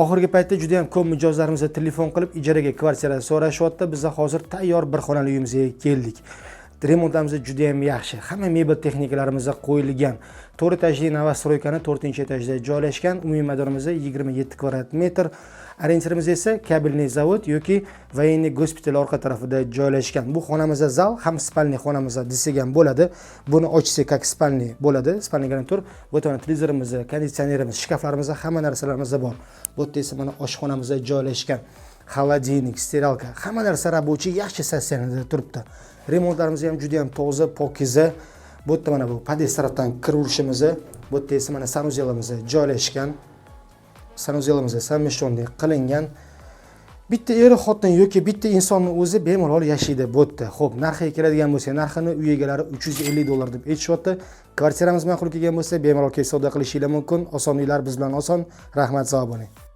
Oxirgi paytda juda ham ko'p mijozlarimiz telefon qilib ijaraga kvartira so'rashyapti. Biz hozir tayyor bir xonali uyimizga keldik. Remontimiz juda ham yaxshi. Hamma mebel texnikalarimiz qo'yilgan. 4 etajli novostroykani 4-etajda joylashgan. Umumiy maydonimiz 27 kvadrat metr. Orientirimiz esa kabelniy zavod yoki военный gospital orqa tarafida joylashgan. Bu xonamiz zal, ham spalniy xonamiz desak ham bo'ladi. Buni ochsak как spalniy bo'ladi. Spalniy garnitur, bu yerda televizorimiz, konditsionerimiz, shkaflarimiz, hamma narsalarimiz bor. Bu yerda esa mana oshxonamiz joylashgan. Холодильник, stiralka, hamma narsa рабочий, yaxshi sostenida turibdi. Remontlarimiz ham juda ham toza, pokiza. Bu yerda mana bu podest tarafdan kiraverishimiz, bu yerda esa mana sanuzelimiz joylashgan. Sanuzelimiz samishonlik qilingan. Bitta eri xotin yoki bitta insonning o'zi bemalol yashaydi bu yerda. Xo'p, narxiga keladigan bo'lsa, narxini uy egalari $350 deb aytishyapti. Kvartiramiz ma'qul kelgan bo'lsa, bemalol kelib savdo qilishingiz mumkin. Oson uylar biz bilan oson. Rahmat, sog' bo'ling.